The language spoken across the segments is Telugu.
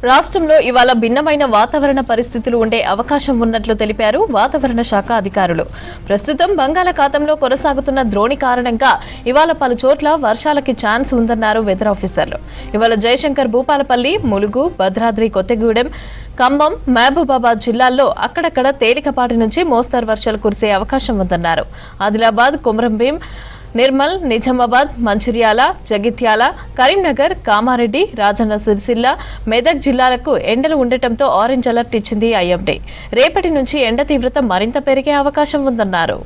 రాష్ట్రంలో ఇవాళ భిన్నమైన వాతావరణ పరిస్థితులు ఉండే అవకాశం ఉన్నట్లు తెలిపారు వాతావరణ శాఖ అధికారులు. ప్రస్తుతం బంగాళాఖాతంలో కొనసాగుతున్న ద్రోణి కారణంగా ఇవాళ పలు చోట్ల వర్షాలకి ఛాన్స్ ఉందన్నారు వెదర్ ఆఫీసర్లు. ఇవాళ జయశంకర్, భూపాలపల్లి, ములుగు, భద్రాద్రి కొత్తగూడెం, ఖమ్మం, మహబూబాబాద్ జిల్లాల్లో అక్కడక్కడ తేలికపాటి నుంచి మోస్తరు వర్షాలు కురిసే అవకాశం ఉందన్నారు. ఆదిలాబాద్, కొమరంభీం, నిర్మల్, నిజామాబాద్, మంచిర్యాల, జగిత్యాల, కరీంనగర్, కామారెడ్డి, రాజన్న సిరిసిల్ల, మెదక్ జిల్లాలకు ఎండలు ఉండటంతో ఆరెంజ్ అలర్ట్ ఇచ్చింది ఐఎండీ. రేపటి నుంచి ఎండ తీవ్రత మరింత పెరిగే అవకాశం ఉందన్నారు.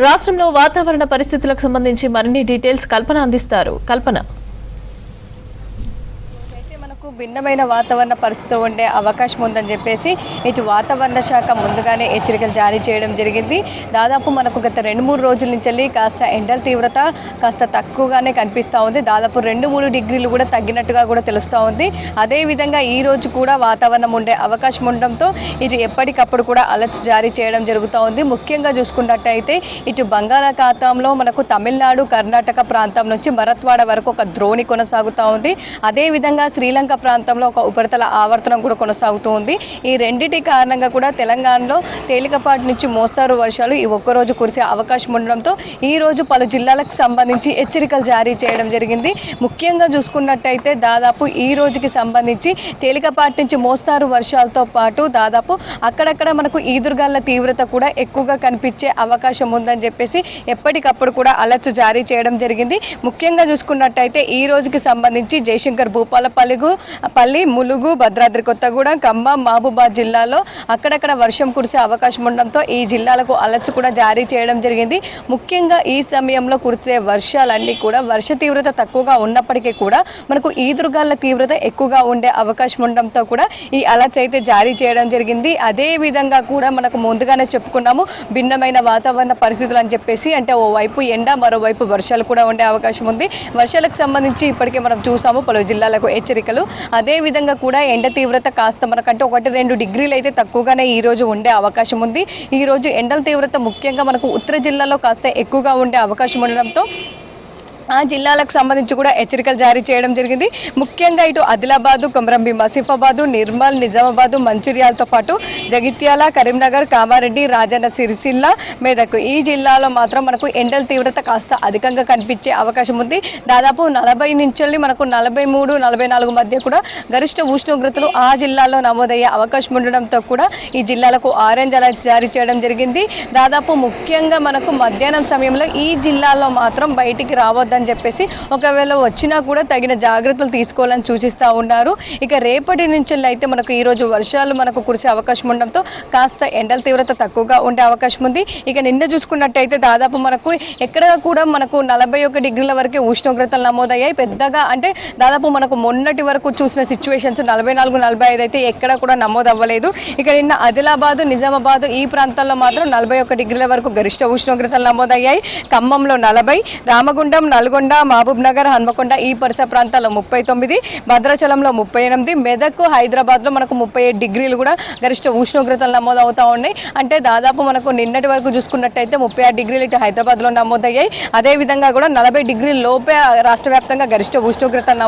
రాష్ట్రంలో వాతావరణ పరిస్థితులకు సంబంధించి మరిన్ని డీటెయిల్స్ కల్పన అందిస్తారు. కల్పన, భిన్నమైన వాతావరణ పరిస్థితులు ఉండే అవకాశం ఉందని చెప్పేసి ఇటు వాతావరణ శాఖ ముందుగానే హెచ్చరికలు జారీ చేయడం జరిగింది. దాదాపు మనకు గత 2-3 రోజుల నుంచి కాస్త ఎండల తీవ్రత కాస్త తక్కువగానే కనిపిస్తూ ఉంది. దాదాపు 2-3 డిగ్రీలు కూడా తగ్గినట్టుగా కూడా తెలుస్తూ ఉంది. అదేవిధంగా ఈ రోజు కూడా వాతావరణం ఉండే అవకాశం ఉండడంతో ఇటు ఎప్పటికప్పుడు కూడా అలర్ట్స్ జారీ చేయడం జరుగుతూ ఉంది. ముఖ్యంగా చూసుకున్నట్టయితే ఇటు బంగాళాఖాతంలో మనకు తమిళనాడు, కర్ణాటక ప్రాంతం నుంచి మరత్వాడ వరకు ఒక ద్రోణి కొనసాగుతూ ఉంది. అదేవిధంగా శ్రీలంక ప్రాంతంలో ఒక ఉపరితల ఆవర్తనం కూడా కొనసాగుతూ ఉంది. ఈ రెండింటి కారణంగా కూడా తెలంగాణలో తేలికపాటి నుంచి మోస్తారు వర్షాలు ఈ ఒక్కరోజు కురిసే అవకాశం ఉండడంతో ఈ రోజు పలు జిల్లాలకు సంబంధించి హెచ్చరికలు జారీ చేయడం జరిగింది. ముఖ్యంగా చూసుకున్నట్టయితే దాదాపు ఈ రోజుకి సంబంధించి తేలికపాటి నుంచి మోస్తారు వర్షాలతో పాటు దాదాపు అక్కడక్కడ మనకు ఈదురుగాల తీవ్రత కూడా ఎక్కువగా కనిపించే అవకాశం ఉందని చెప్పేసి ఎప్పటికప్పుడు కూడా అలర్ట్స్ జారీ చేయడం జరిగింది. ముఖ్యంగా చూసుకున్నట్టయితే ఈ రోజుకి సంబంధించి జయశంకర్, భూపాలపల్లి, ములుగు, భద్రాద్రి కొత్తగూడెం, ఖమ్మం, మహబూబాబాద్ జిల్లాలో అక్కడక్కడ వర్షం కురిసే అవకాశం ఉండడంతో ఈ జిల్లాలకు అలర్ట్స్ కూడా జారీ చేయడం జరిగింది. ముఖ్యంగా ఈ సమయంలో కురిసే వర్షాలన్నీ కూడా వర్ష తీవ్రత తక్కువగా ఉన్నప్పటికీ కూడా మనకు ఈదురుగాల తీవ్రత ఎక్కువగా ఉండే అవకాశం ఉండడంతో కూడా ఈ అలర్ట్స్ అయితే జారీ చేయడం జరిగింది. అదే విధంగా కూడా మనకు ముందుగానే చెప్పుకున్నాము భిన్నమైన వాతావరణ పరిస్థితులు అని చెప్పేసి. అంటే ఓవైపు ఎండ, మరోవైపు వర్షాలు కూడా ఉండే అవకాశం ఉంది. వర్షాలకు సంబంధించి ఇప్పటికే మనం చూసాము పలు జిల్లాలకు హెచ్చరికలు. అదే విధంగా కూడా ఎండ తీవ్రత కాస్త మనకంటే 1-2 డిగ్రీలు అయితే తక్కువగానే ఈ రోజు ఉండే అవకాశం ఉంది. ఈ రోజు ఎండల తీవ్రత ముఖ్యంగా మనకు ఉత్తర జిల్లాలో కాస్త ఎక్కువగా ఉండే అవకాశం ఉండడంతో ఆ జిల్లాలకు సంబంధించి కూడా హెచ్చరికలు జారీ చేయడం జరిగింది. ముఖ్యంగా ఇటు ఆదిలాబాదు, కొమరంభీం, ఆసిఫాబాదు, నిర్మల్, నిజామాబాదు, మంచిర్యాలతో పాటు జగిత్యాల, కరీంనగర్, కామారెడ్డి, రాజన్న సిరిసిల్ల, మెదక్ ఈ జిల్లాలో మాత్రం మనకు ఎండల తీవ్రత కాస్త అధికంగా కనిపించే అవకాశం ఉంది. దాదాపు 40 నుంచి మనకు 43-44 మధ్య కూడా గరిష్ట ఉష్ణోగ్రతలు ఆ జిల్లాలో నమోదయ్యే అవకాశం ఉండడంతో కూడా ఈ జిల్లాలకు ఆరెంజ్ అలర్ట్ జారీ చేయడం జరిగింది. దాదాపు ముఖ్యంగా మనకు మధ్యాహ్నం సమయంలో ఈ జిల్లాలో మాత్రం బయటికి రావద్దని చెప్పేసి, ఒకవేళ వచ్చినా కూడా తగిన జాగ్రత్తలు తీసుకోవాలని సూచిస్తూ ఉన్నారు. ఇక రేపటి నుంచి అయితే మనకు ఈరోజు వర్షాలు మనకు కురిసే అవకాశం ఉండడంతో కాస్త ఎండల తీవ్రత తక్కువగా ఉండే అవకాశం ఉంది. ఇక నిన్న చూసుకున్నట్టయితే దాదాపు మనకు ఎక్కడ కూడా మనకు 41 డిగ్రీల వరకే ఉష్ణోగ్రతలు నమోదయ్యాయి. పెద్దగా అంటే దాదాపు మనకు మొన్నటి వరకు చూసిన సిచ్యువేషన్స్ 44-45 అయితే ఎక్కడ కూడా నమోదు అవ్వలేదు. ఇక నిన్న ఆదిలాబాదు, నిజామాబాదు ఈ ప్రాంతాల్లో మాత్రం 41 డిగ్రీల వరకు గరిష్ట ఉష్ణోగ్రతలు నమోదయ్యాయి. ఖమ్మంలో 40, రామగుండం, నల్గొండ, మహబూబ్ నగర్, హన్మకొండ ఈ పరిసర ప్రాంతాల్లో 39, భద్రాచలంలో 38, మెదక్, హైదరాబాద్లో మనకు 37 డిగ్రీలు కూడా గరిష్ట ఉష్ణోగ్రతలు నమోదు అవుతూ ఉన్నాయి. అంటే దాదాపు మనకు నిన్నటి వరకు చూసుకున్నట్టయితే 36 డిగ్రీలు ఇటు హైదరాబాద్లో నమోదయ్యాయి. అదేవిధంగా కూడా 40 డిగ్రీల లోపే రాష్ట్ర వ్యాప్తంగా గరిష్ట ఉష్ణోగ్రతలు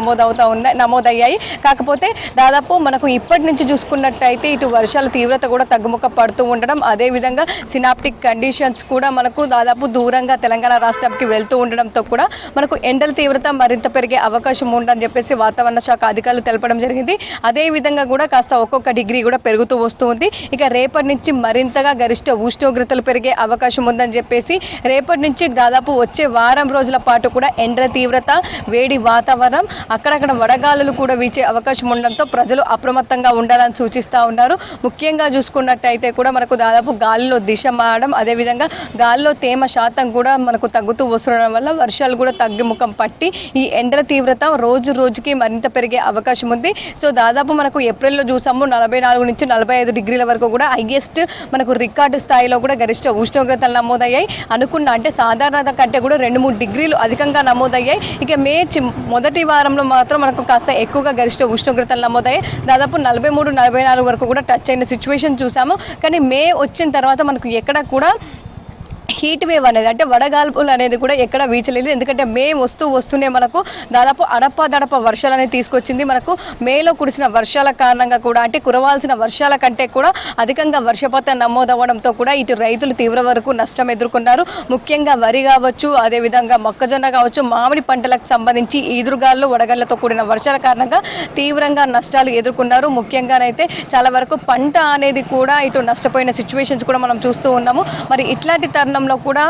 నమోదయ్యాయి. కాకపోతే దాదాపు మనకు ఇప్పటి నుంచి చూసుకున్నట్టయితే ఇటు వర్షాల తీవ్రత కూడా తగ్గుముఖ పడుతూ ఉండడం, అదేవిధంగా సినాప్టిక్ కండిషన్స్ కూడా మనకు దాదాపు దూరంగా తెలంగాణ రాష్ట్రానికి వెళ్తూ ఉండడంతో కూడా మనకు ఎండల తీవ్రత మరింత పెరిగే అవకాశం ఉందని చెప్పేసి వాతావరణ శాఖ అధికారులు తెలపడం జరిగింది. అదే విధంగా కూడా కాస్త ఒక్కొక్క డిగ్రీ కూడా పెరుగుతూ వస్తుంది. ఇక రేపటి నుంచి మరింతగా గరిష్ట ఉష్ణోగ్రతలు పెరిగే అవకాశం ఉందని చెప్పేసి రేపటి నుంచి దాదాపు వచ్చే వారం రోజుల పాటు కూడా ఎండల తీవ్రత, వేడి వాతావరణం, అక్కడక్కడ వడగాలులు కూడా వీచే అవకాశం ఉండడంతో ప్రజలు అప్రమత్తంగా ఉండాలని సూచిస్తూ ఉన్నారు. ముఖ్యంగా చూసుకున్నట్టయితే కూడా మనకు దాదాపు గాలిలో దిశ మారడం, అదేవిధంగా గాలిలో తేమ శాతం కూడా మనకు తగ్గుతూ వస్తుండడం వల్ల వర్షాలు కూడా తగ్గుముఖం పట్టి ఈ ఎండల తీవ్రత రోజు రోజుకి మరింత పెరిగే అవకాశం ఉంది. సో దాదాపు మనకు ఏప్రిల్లో చూసాము 44-45 డిగ్రీల వరకు కూడా హైయెస్ట్ మనకు రికార్డు స్థాయిలో కూడా గరిష్ట ఉష్ణోగ్రతలు నమోదయ్యాయి. అనుకున్న అంటే సాధారణత కంటే కూడా 2-3 డిగ్రీలు అధికంగా నమోదయ్యాయి. ఇక మే మొదటి వారంలో మాత్రం మనకు కాస్త ఎక్కువగా గరిష్ట ఉష్ణోగ్రతలు నమోదయ్యాయి. దాదాపు 43-44 వరకు కూడా టచ్ అయిన సిచ్యువేషన్ చూసాము. కానీ మే వచ్చిన తర్వాత మనకు ఎక్కడ కూడా హీట్ వేవ్ అనేది అంటే వడగాల్పులు అనేది కూడా ఎక్కడ వీచలేదు. ఎందుకంటే మే వస్తూనే మనకు దాదాపు అడపదడప వర్షాలు అనేది తీసుకొచ్చింది. మనకు మేలో కురిసిన వర్షాల కారణంగా కూడా అంటే కురవాల్సిన వర్షాల కంటే కూడా అధికంగా వర్షపాతం నమోదవ్వడంతో కూడా ఇటు రైతులు తీవ్ర వరకు నష్టం ఎదుర్కొన్నారు. ముఖ్యంగా వరి కావచ్చు, అదేవిధంగా మొక్కజొన్న కావచ్చు, మామిడి పంటలకు సంబంధించి ఈదురుగాలు వడగళ్లతో కూడిన వర్షాల కారణంగా తీవ్రంగా నష్టాలు ఎదుర్కొన్నారు. ముఖ్యంగానైతే చాలా వరకు పంట అనేది కూడా ఇటు నష్టపోయిన సిచ్యువేషన్స్ కూడా మనం చూస్తూ ఉన్నాము. మరి ఇట్లాంటి తరుణంలో కూడా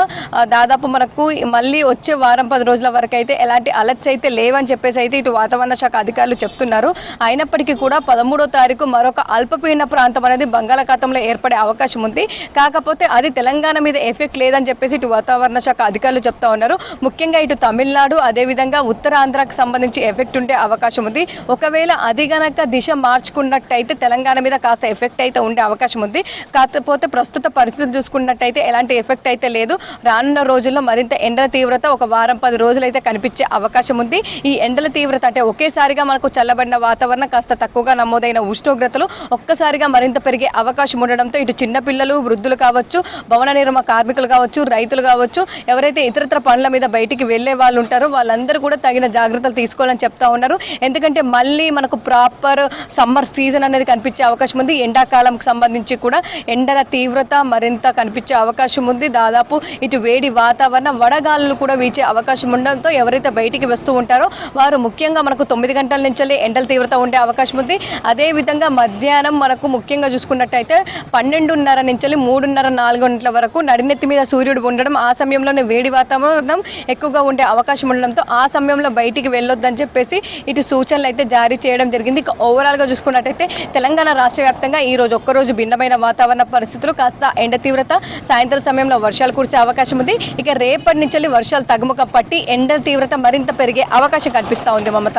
దాదాపు మనకు మళ్ళీ వచ్చే వారం 10 రోజుల వరకు అయితే ఎలాంటి అలర్ట్స్ అయితే లేవని చెప్పేసి అయితే ఇటు వాతావరణ శాఖ అధికారులు చెప్తున్నారు. అయినప్పటికీ కూడా 13వ తారీఖు మరొక అల్పపీడన ప్రాంతం అనేది బంగాళాఖాతంలో ఏర్పడే అవకాశం ఉంది. కాకపోతే అది తెలంగాణ మీద ఎఫెక్ట్ లేదని చెప్పేసి ఇటు వాతావరణ శాఖ అధికారులు చెప్తా ఉన్నారు. ముఖ్యంగా ఇటు తమిళనాడు అదేవిధంగా ఉత్తరాంధ్రకు సంబంధించి ఎఫెక్ట్ ఉండే అవకాశం ఉంది. ఒకవేళ అది గనక దిశ మార్చుకున్నట్టయితే తెలంగాణ మీద కాస్త ఎఫెక్ట్ అయితే ఉండే అవకాశం ఉంది. కాకపోతే ప్రస్తుత పరిస్థితులు చూసుకున్నట్టయితే ఎలాంటి ఎఫెక్ట్ అయితే లేదు. రానున్న రోజుల్లో మరింత ఎండల తీవ్రత ఒక వారం 10 రోజులు అయితే కనిపించే అవకాశం ఉంది. ఈ ఎండల తీవ్రత అంటే ఒకేసారిగా మనకు చల్లబడిన వాతావరణం కాస్త తక్కువగా నమోదైన ఉష్ణోగ్రతలు ఒక్కసారిగా మరింత పెరిగే అవకాశం ఉండడంతో ఇటు చిన్నపిల్లలు, వృద్ధులు కావచ్చు, భవన నిర్మాణ కార్మికులు కావచ్చు, రైతులు కావచ్చు, ఎవరైతే ఇతరత్ర పనుల మీద బయటికి వెళ్లే వాళ్ళు ఉంటారో వాళ్ళందరూ కూడా తగిన జాగ్రత్తలు తీసుకోవాలని చెప్తా ఉన్నారు. ఎందుకంటే మళ్ళీ మనకు ప్రాపర్ సమ్మర్ సీజన్ అనేది కనిపించే అవకాశం ఉంది. ఎండాకాలంకి సంబంధించి కూడా ఎండల తీవ్రత మరింత కనిపించే అవకాశం ఉంది. దాదాపు ఇటు వేడి వాతావరణం, వడగాలులు కూడా వీచే అవకాశం ఉండడంతో ఎవరైతే బయటికి వస్తూ ఉంటారో వారు ముఖ్యంగా మనకు 9 గంటల నుంచి ఎండల తీవ్రత ఉండే అవకాశం ఉంది. అదేవిధంగా మధ్యాహ్నం మనకు ముఖ్యంగా చూసుకున్నట్టయితే 12:30 నుంచి 3:30, 4 గంటల వరకు నడినెత్తి మీద సూర్యుడు ఉండడం, ఆ సమయంలోనే వేడి వాతావరణం ఎక్కువగా ఉండే అవకాశం ఉండడంతో ఆ సమయంలో బయటికి వెళ్ళొద్దని చెప్పేసి ఇటు సూచనలు అయితే జారీ చేయడం జరిగింది. ఇక ఓవరాల్గా చూసుకున్నట్టయితే తెలంగాణ రాష్ట్ర వ్యాప్తంగా ఈ రోజు ఒక్కరోజు భిన్నమైన వాతావరణ పరిస్థితులు, కాస్త ఎండ తీవ్రత, సాయంత్రం సమయంలో వర్షాలు కురిసే అవకాశం ఉంది. ఇక రేపటి నుంచి వర్షాలు తగ్గుముఖం పట్టి ఎండల తీవ్రత మరింత పెరిగే అవకాశం కనిపిస్తూ ఉంది. మమత.